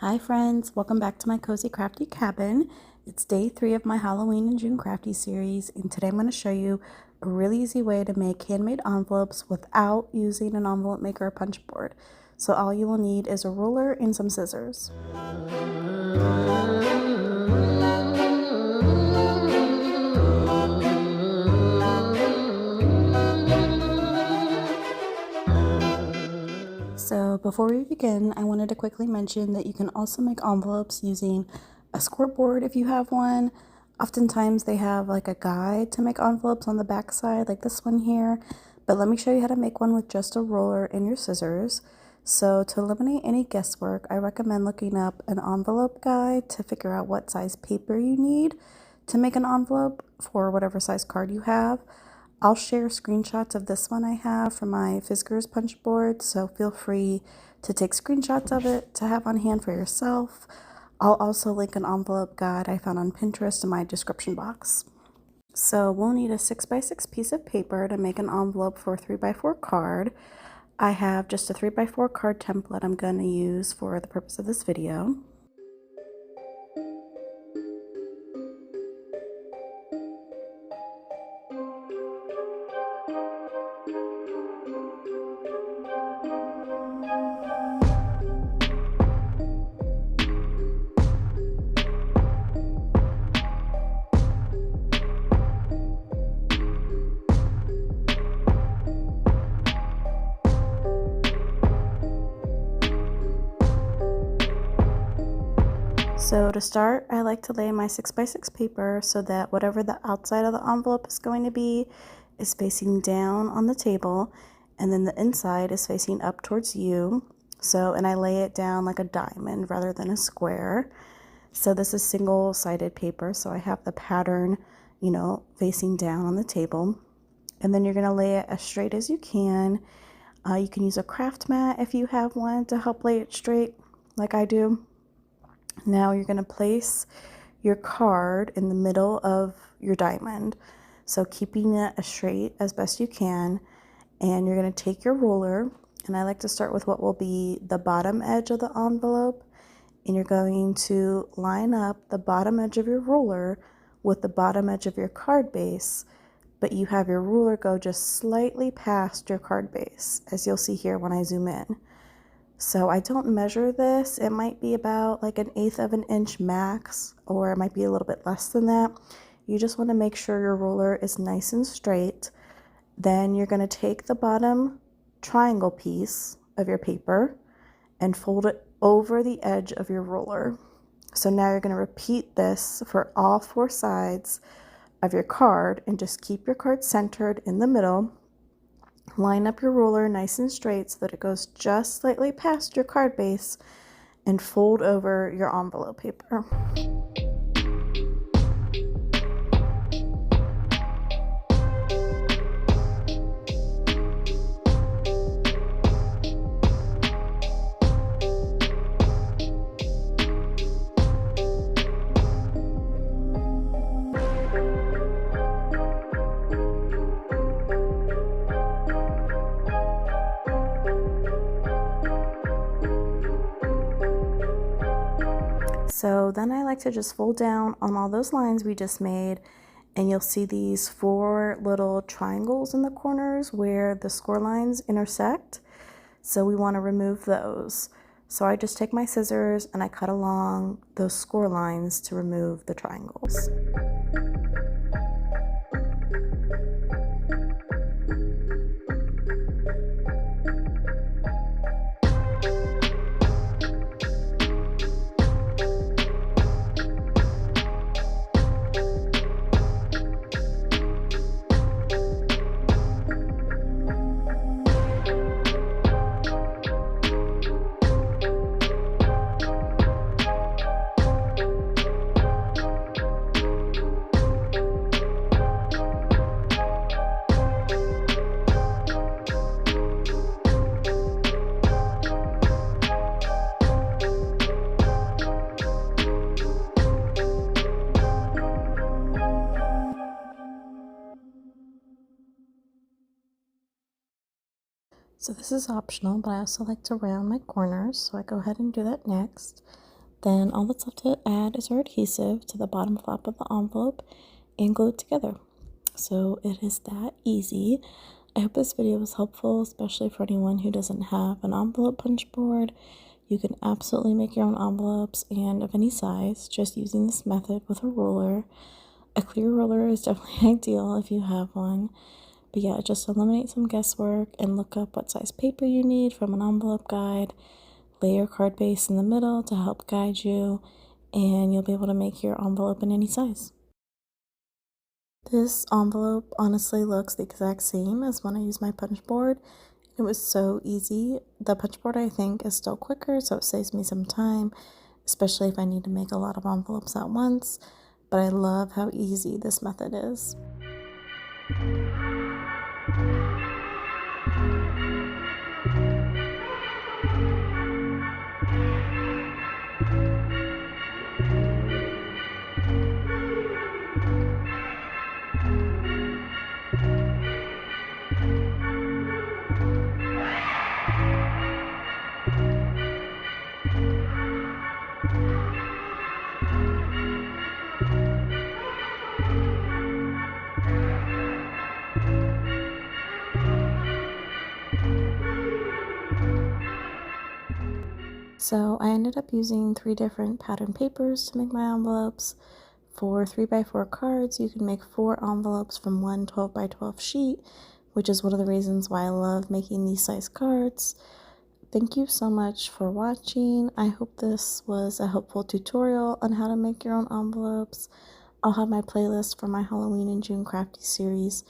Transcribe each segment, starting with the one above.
Hi friends, welcome back to my Cozy Crafty Cabin. It's day 3 of my Halloween and June Crafty series, and today I'm going to show you a really easy way to make handmade envelopes without using an envelope maker or punch board. So all you will need is a ruler and some scissors. So before we begin, I wanted to quickly mention that you can also make envelopes using a scoreboard if you have one. Oftentimes they have like a guide to make envelopes on the back side, like this one here. But let me show you how to make one with just a ruler and your scissors. So to eliminate any guesswork, I recommend looking up an envelope guide to figure out what size paper you need to make an envelope for whatever size card you have. I'll share screenshots of this one I have from my Fiskars punch board, so feel free to take screenshots of it to have on hand for yourself. I'll also link an envelope guide I found on Pinterest in my description box. So we'll need a 6x6 piece of paper to make an envelope for a 3x4 card. I have just a 3x4 card template I'm going to use for the purpose of this video. So to start, I like to lay my 6x6 paper so that whatever the outside of the envelope is going to be is facing down on the table, and then the inside is facing up towards you. And I lay it down like a diamond rather than a square. So this is single-sided paper, so I have the pattern, facing down on the table. And then you're going to lay it as straight as you can. You can use a craft mat if you have one to help lay it straight like I do. Now you're going to place your card in the middle of your diamond, so keeping it as straight as best you can. And you're going to take your ruler, and I like to start with what will be the bottom edge of the envelope, and you're going to line up the bottom edge of your ruler with the bottom edge of your card base, but you have your ruler go just slightly past your card base, as you'll see here when I zoom in. So I don't measure this. It might be about like 1/8 of an inch max, or it might be a little bit less than that. You just want to make sure your ruler is nice and straight. Then you're going to take the bottom triangle piece of your paper and fold it over the edge of your ruler. So now you're going to repeat this for all 4 sides of your card, and just keep your card centered in the middle. Line up your ruler nice and straight so that it goes just slightly past your card base, and fold over your envelope paper. So then I like to just fold down on all those lines we just made, and you'll see these 4 little triangles in the corners where the score lines intersect. So we want to remove those. So I just take my scissors and I cut along those score lines to remove the triangles. So this is optional, but I also like to round my corners, so I go ahead and do that next. Then all that's left to add is our adhesive to the bottom flap of the envelope and glue it together. So it is that easy. I hope this video was helpful, especially for anyone who doesn't have an envelope punch board. You can absolutely make your own envelopes and of any size just using this method with a ruler. A clear ruler is definitely ideal if you have one. But yeah, just eliminate some guesswork and look up what size paper you need from an envelope guide. Lay your card base in the middle to help guide you, and you'll be able to make your envelope in any size. This envelope honestly looks the exact same as when I used my punch board. It was so easy. The punch board, I think, is still quicker, so it saves me some time, especially if I need to make a lot of envelopes at once. But I love how easy this method is. So I ended up using 3 different pattern papers to make my envelopes. For 3x4 cards, you can make 4 envelopes from one 12x12 sheet, which is one of the reasons why I love making these size cards. Thank you so much for watching. I hope this was a helpful tutorial on how to make your own envelopes. I'll have my playlist for my Halloween and June crafty series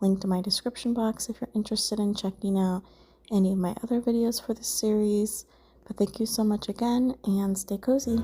linked in my description box if you're interested in checking out any of my other videos for this series. But thank you so much again, and stay cozy.